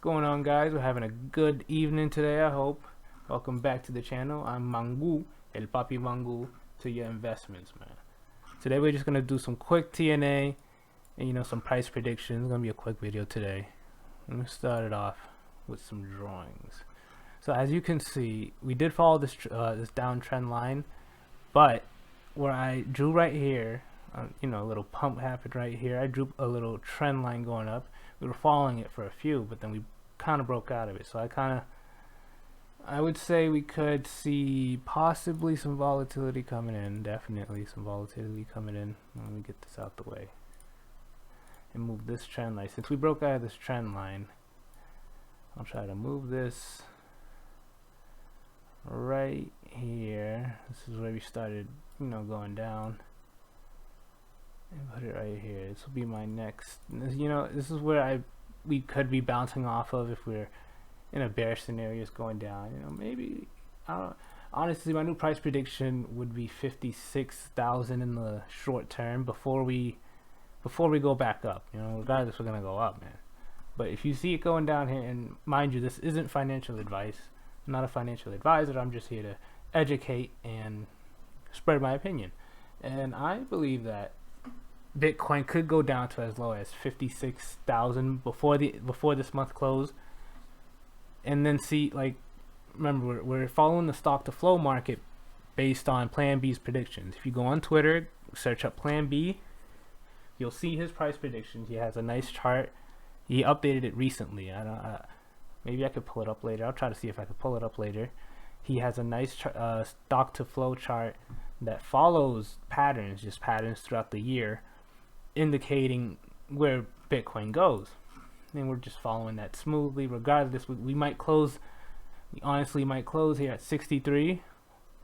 going on, guys? We're having a good evening today, I hope. Welcome back to the channel. I'm Mangu, El Papi Mangu, to your investments, man. Today we're just gonna do some quick TNA and some price predictions. It's gonna be a quick video today. Let me start it off with some drawings. So as you can see, we did follow this this downtrend line, but where I drew right here, a little pump happened right here. I drew a little trend line going up. We were following it for a few, but then we kind of broke out of it. So I would say we could see possibly some volatility coming in. Definitely some volatility coming in. Let me get this out the way and move this trend line. Since we broke out of this trend line, I'll try to move this right here. This is where we started, going down. And put it right here. This will be my next. This is where we could be bouncing off of if we're in a bearish scenario, it's going down. Maybe honestly, my new price prediction would be 56,000 in the short term before we go back up. Regardless, we're gonna go up, man. But if you see it going down here, and mind you, this isn't financial advice. I'm not a financial advisor. I'm just here to educate and spread my opinion. And I believe that Bitcoin could go down to as low as 56,000 before this month close, and then see, remember, we're following the stock to flow market based on Plan B's predictions. If you go on Twitter, search up Plan B, you'll see his price predictions. He has a nice chart. He updated it recently. Maybe I could pull it up later. I'll try to see if I could pull it up later. He has a nice stock to flow chart that follows patterns, just patterns throughout the year, indicating where Bitcoin goes, and we're just following that smoothly. Regardless, we might close. We honestly might close here at 63,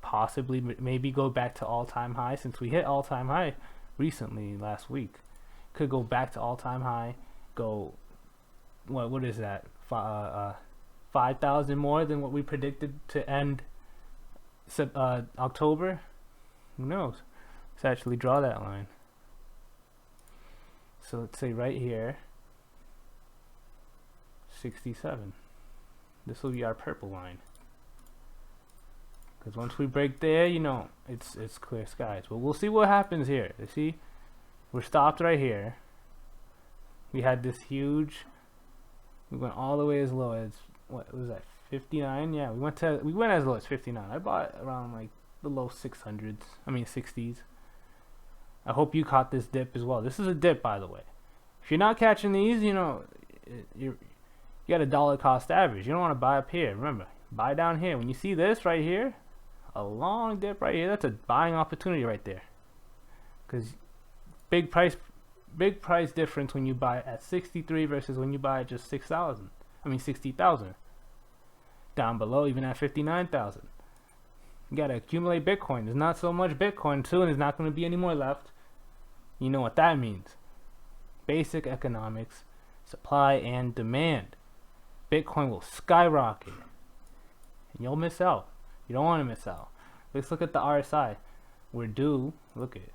possibly, maybe go back to all-time high, since we hit all-time high recently last week. Could go back to all-time high. Go, what is that? 5,000 more than what we predicted to end October. Who knows? Let's actually draw that line. So let's say right here, 67. This will be our purple line. Because once we break there, it's clear skies. But we'll see what happens here. You see, we're stopped right here. We had this huge. We went all the way as low as, what was that, 59? Yeah, we went as low as 59. I bought around the low 60s. I hope you caught this dip as well. This is a dip, by the way. If you're not catching these, you got a dollar cost average. You don't want to buy up here. Remember, buy down here. When you see this right here, a long dip right here, that's a buying opportunity right there. Because big price difference when you buy at 63 versus when you buy at just 60,000. Down below, even at 59,000. You gotta accumulate Bitcoin. There's not so much Bitcoin soon. There's not going to be any more left. You know what that means. Basic economics, supply and demand. Bitcoin will skyrocket. And you'll miss out. You don't want to miss out. Let's look at the RSI. We're due. Look at it.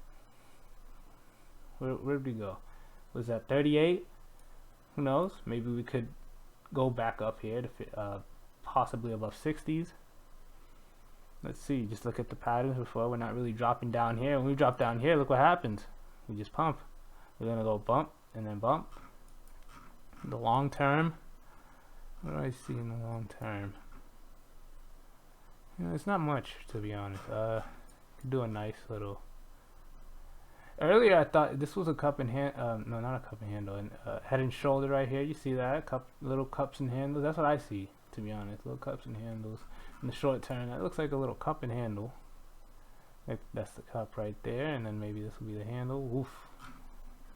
Where did we go? Was that 38? Who knows? Maybe we could go back up here to possibly above 60s. Let's see. Just look at the patterns before. We're not really dropping down here. When we drop down here, look what happens. We just pump. We're gonna go bump and then bump. The long term. What do I see in the long term? It's not much, to be honest. Could do a nice little. Earlier I thought this was a cup and hand. No, not a cup and handle. And head and shoulder right here. You see that? Little cups and handles. That's what I see, to be honest. Little cups and handles. In the short term, that looks like a little cup and handle. That's the cup right there, and then maybe this will be the handle. Oof.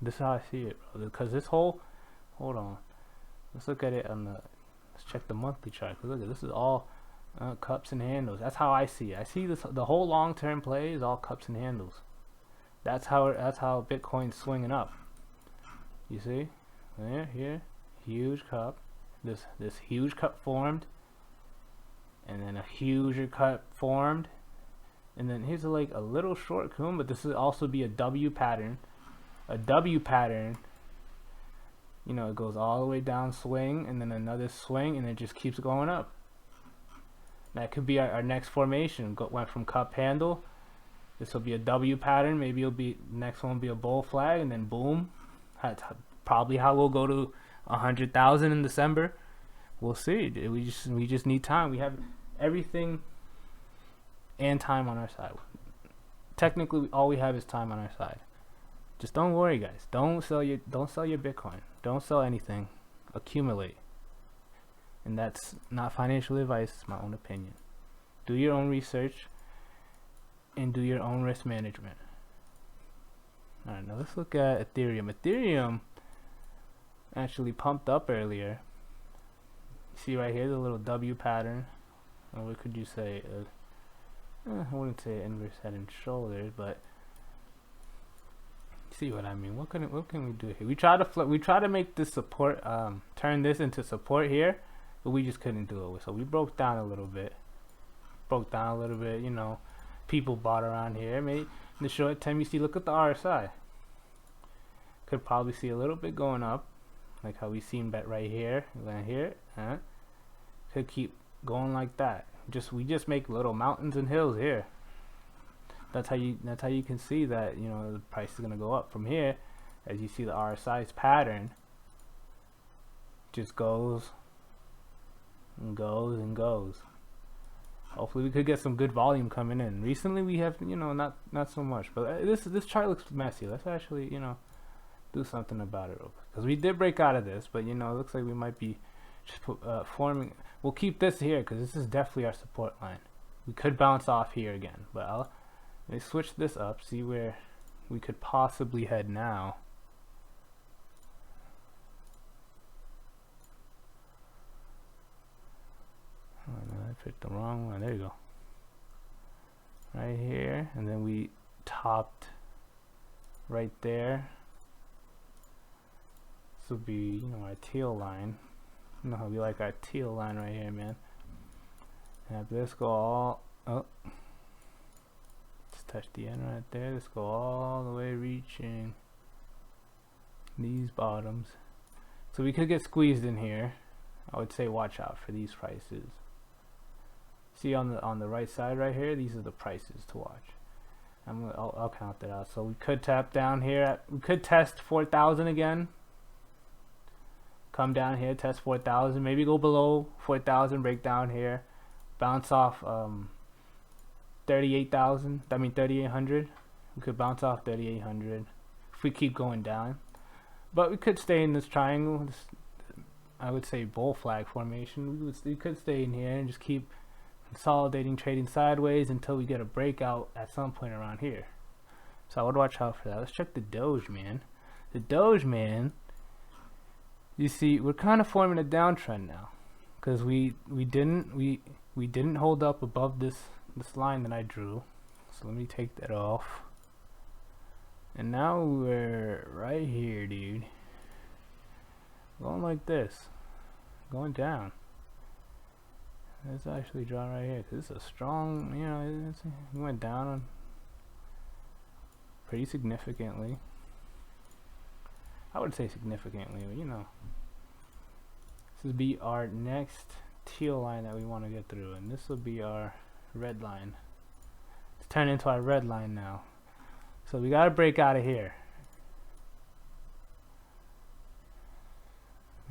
This is how I see it, bro. Because this whole, hold on. Let's look at it on let's check the monthly chart. Look at this is all cups and handles. That's how I see it. I see this. The whole long-term play is all cups and handles. That's how Bitcoin's swinging up. You see, here, huge cup. This huge cup formed, and then a huger cup formed, and then here's a little short coon. But this will also be a W pattern. A W pattern you know, it goes all the way down, swing, and then another swing, and it just keeps going up. That could be our next formation. Went from cup handle. This will be a W pattern. Maybe it'll be next one will be a bull flag, and then boom. That's probably how we'll go to 100,000 in December. We'll see. We just need time. We have everything and time on our side. Technically, all we have is time on our side. Just don't worry, guys. Don't sell your Bitcoin. Don't sell anything. Accumulate. And that's not financial advice. It's my own opinion. Do your own research and do your own risk management. All right, now let's look at Ethereum. Ethereum actually pumped up earlier. You see right here the little W pattern. Or what could you say? I wouldn't say inverse head and shoulders, but see what I mean. What can we do here? We try to make this support, turn this into support here, but we just couldn't do it. So we broke down a little bit. You know, people bought around here. Maybe in the short term, you see. Look at the RSI. Could probably see a little bit going up, like how we seen bet right here. Could keep going like that. We just make little mountains and hills here. That's how you can see that, you know, the price is gonna go up from here. As you see, the RSI's pattern just goes and goes and goes. Hopefully we could get some good volume coming in. Recently we have, you know, not so much, but this chart looks messy. Let's actually, you know, do something about it real quick, because we did break out of this, but you know, it looks like we might be just forming. We'll keep this here because this is definitely our support line. We could bounce off here again, but let me switch this up, see where we could possibly head now. Oh no, I picked the wrong one. There you go. Right here, and then we topped right there. This will be, you know, our teal line. You know how we like our teal line right here, man. Have this go all up. Let's touch the end right there. Let's go all the way, reaching these bottoms. So we could get squeezed in here. I would say watch out for these prices. See on the right side right here, these are the prices to watch. I'll count that out. So we could tap down here. We could test 4,000 again. Come down here, test 4,000. Maybe go below 4,000. Break down here. Bounce off 38,000. I mean 3,800. We could bounce off 3,800 if we keep going down. But we could stay in this triangle. I would say bull flag formation. We could stay in here and just keep consolidating, trading sideways until we get a breakout at some point around here. So I would watch out for that. Let's check the Doge, man. The Doge, man. You see, we're kind of forming a downtrend now, because we didn't hold up above this line that I drew. So let me take that off. And now we're right here, dude. Going like this, going down. Let's actually draw right here, because it's a strong, you know, it went down pretty significantly. I would say significantly, but you know, this will be our next teal line that we want to get through, and this will be our red line. It's turned into our red line now, so we got to break out of here.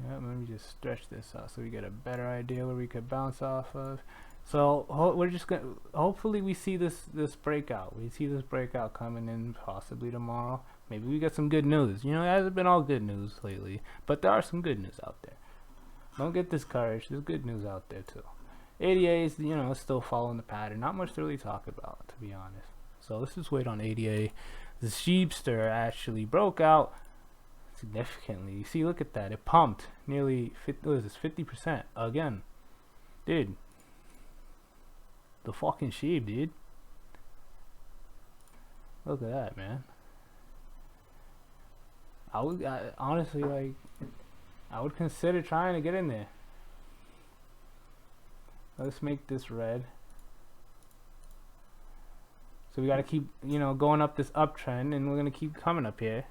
Yeah, let me just stretch this out so we get a better idea where we could bounce off of. So we're just gonna, hopefully we see this breakout. We see this breakout coming in possibly tomorrow. Maybe we get some good news. You know, it hasn't been all good news lately, but there are some good news out there. Don't get discouraged. There's good news out there too. ADA is, you know, still following the pattern. Not much to really talk about, to be honest. So let's just wait on ADA. The SHIB actually broke out significantly. You see, look at that. It pumped nearly 50% again, dude. The fucking SHIB, dude. Look at that, man. I honestly, like, I would consider trying to get in there. Let's make this red. So we got to keep, you know, going up this uptrend, and we're gonna keep coming up here.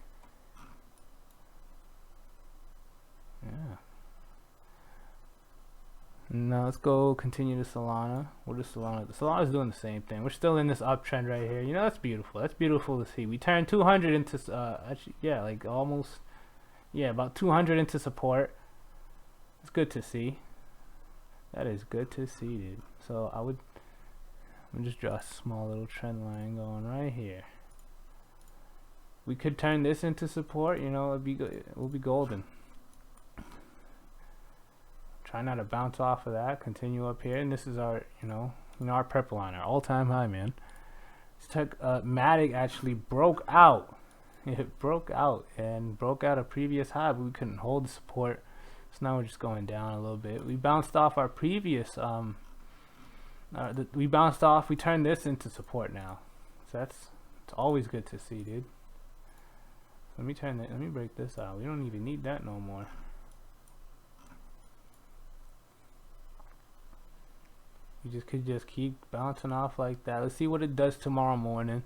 Now let's go continue to Solana. What is Solana? Solana's doing the same thing. We're still in this uptrend right here. You know, that's beautiful. That's beautiful to see. We turned 200 into actually, yeah, like almost, yeah, about 200 into support. It's good to see. That is good to see, dude. So I'm gonna just draw a small little trend line going right here. We could turn this into support. You know, it will be golden. Try not to bounce off of that. Continue up here, and this is our, our purple line, our all-time high, man. MATIC actually broke out. It broke out and broke out a previous high, but we couldn't hold the support. So now we're just going down a little bit. We bounced off our previous. We bounced off. We turned this into support now. So it's always good to see, dude. Let me turn that. Let me break this out. We don't even need that no more. You could just keep bouncing off like that. Let's see what it does tomorrow morning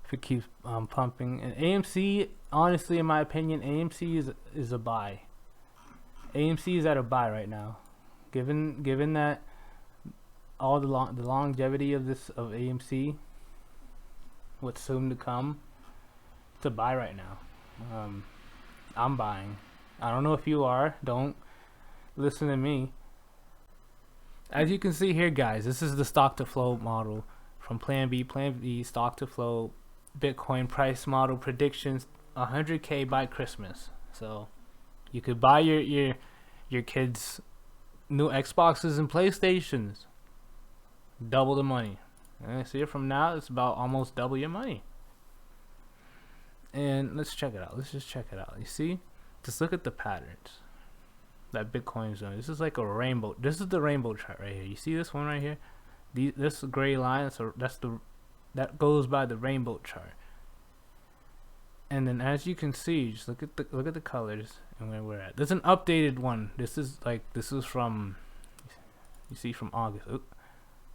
if it keeps pumping. And AMC, honestly, in my opinion, AMC is a buy. AMC is at a buy right now, given that all the longevity of AMC, what's soon to come. It's a buy right now. I'm buying. I don't know if you are. Don't listen to me. As you can see here, guys, this is the stock to flow model from Plan B. Plan B, stock to flow, Bitcoin price model predictions, 100K by Christmas. So you could buy your kids new Xboxes and PlayStations, double the money. And see it from now, it's about almost double your money. And let's check it out. Let's just check it out. You see, just look at the patterns that Bitcoin's doing. This is like a rainbow. This is the rainbow chart right here. You see this one right here? This gray line. That goes by the rainbow chart. And then, as you can see, just look at the colors and where we're at. There's an updated one. This is from, you see, from August. Oop,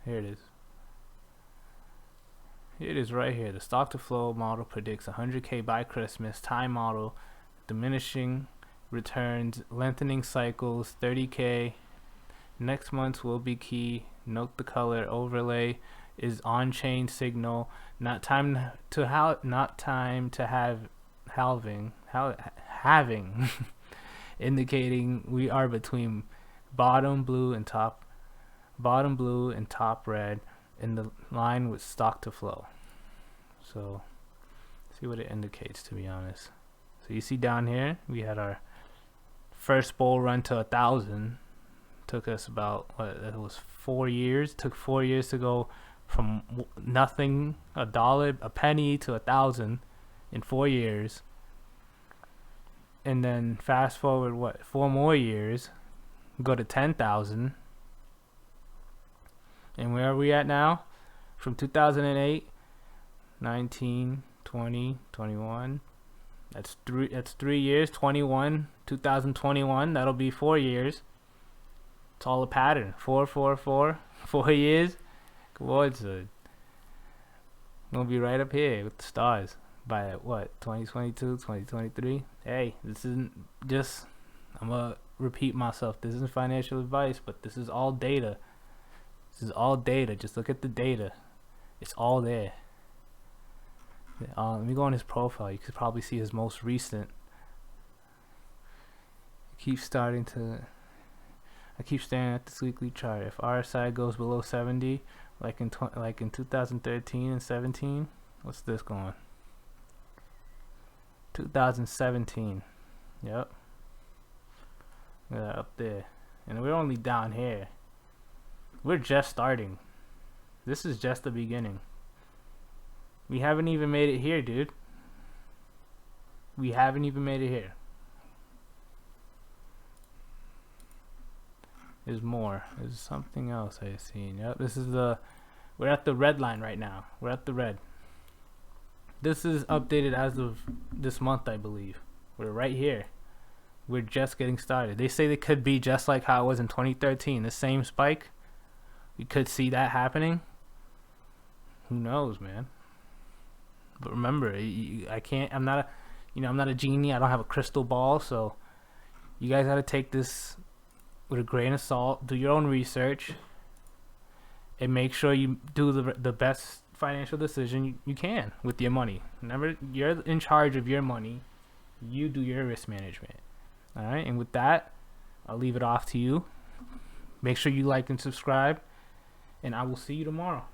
here it is. Here it is right here. The stock to flow model predicts 100K by Christmas. Time model diminishing returns, lengthening cycles, 30K. Next month will be key. Note the color overlay is on-chain signal. Not time to have halving, indicating we are between bottom blue and top red in the line with stock to flow. So see what it indicates, to be honest. So you see down here we had our first bull run to 1,000. Took us about, it was 4 years. Took 4 years to go from nothing, a penny to 1,000 in 4 years. And then fast forward 4 more years, go to 10,000. And where are we at now? From 2008, 19, 20, 21. That's 3 years. 21, 2021. That'll be 4 years. It's all a pattern. 4, 4, 4. 4 years. Come on, son. We'll be right up here with the stars by what? 2022, 2023. Hey, this isn't just. I'm gonna repeat myself. This isn't financial advice, but this is all data. This is all data. Just look at the data. It's all there. Let me go on his profile. You could probably see his most recent. I keep staring at this weekly chart. If RSI goes below 70, like in 2013 and 17, what's this going? 2017. Yep. Up there, and we're only down here. We're just starting. This is just the beginning. We haven't even made it here, dude. We haven't even made it here. There's more. There's something else I've seen. Yep, this is we're at the red line right now. We're at the red. This is updated as of this month, I believe. We're right here. We're just getting started. They say it could be just like how it was in 2013. The same spike. We could see that happening. Who knows, man? But remember, I can't. I'm not a genie. I don't have a crystal ball. So you guys got to take this with a grain of salt. Do your own research, and make sure you do the best financial decision you can with your money. Remember, you're in charge of your money. You do your risk management. All right, and with that, I'll leave it off to you. Make sure you like and subscribe, and I will see you tomorrow.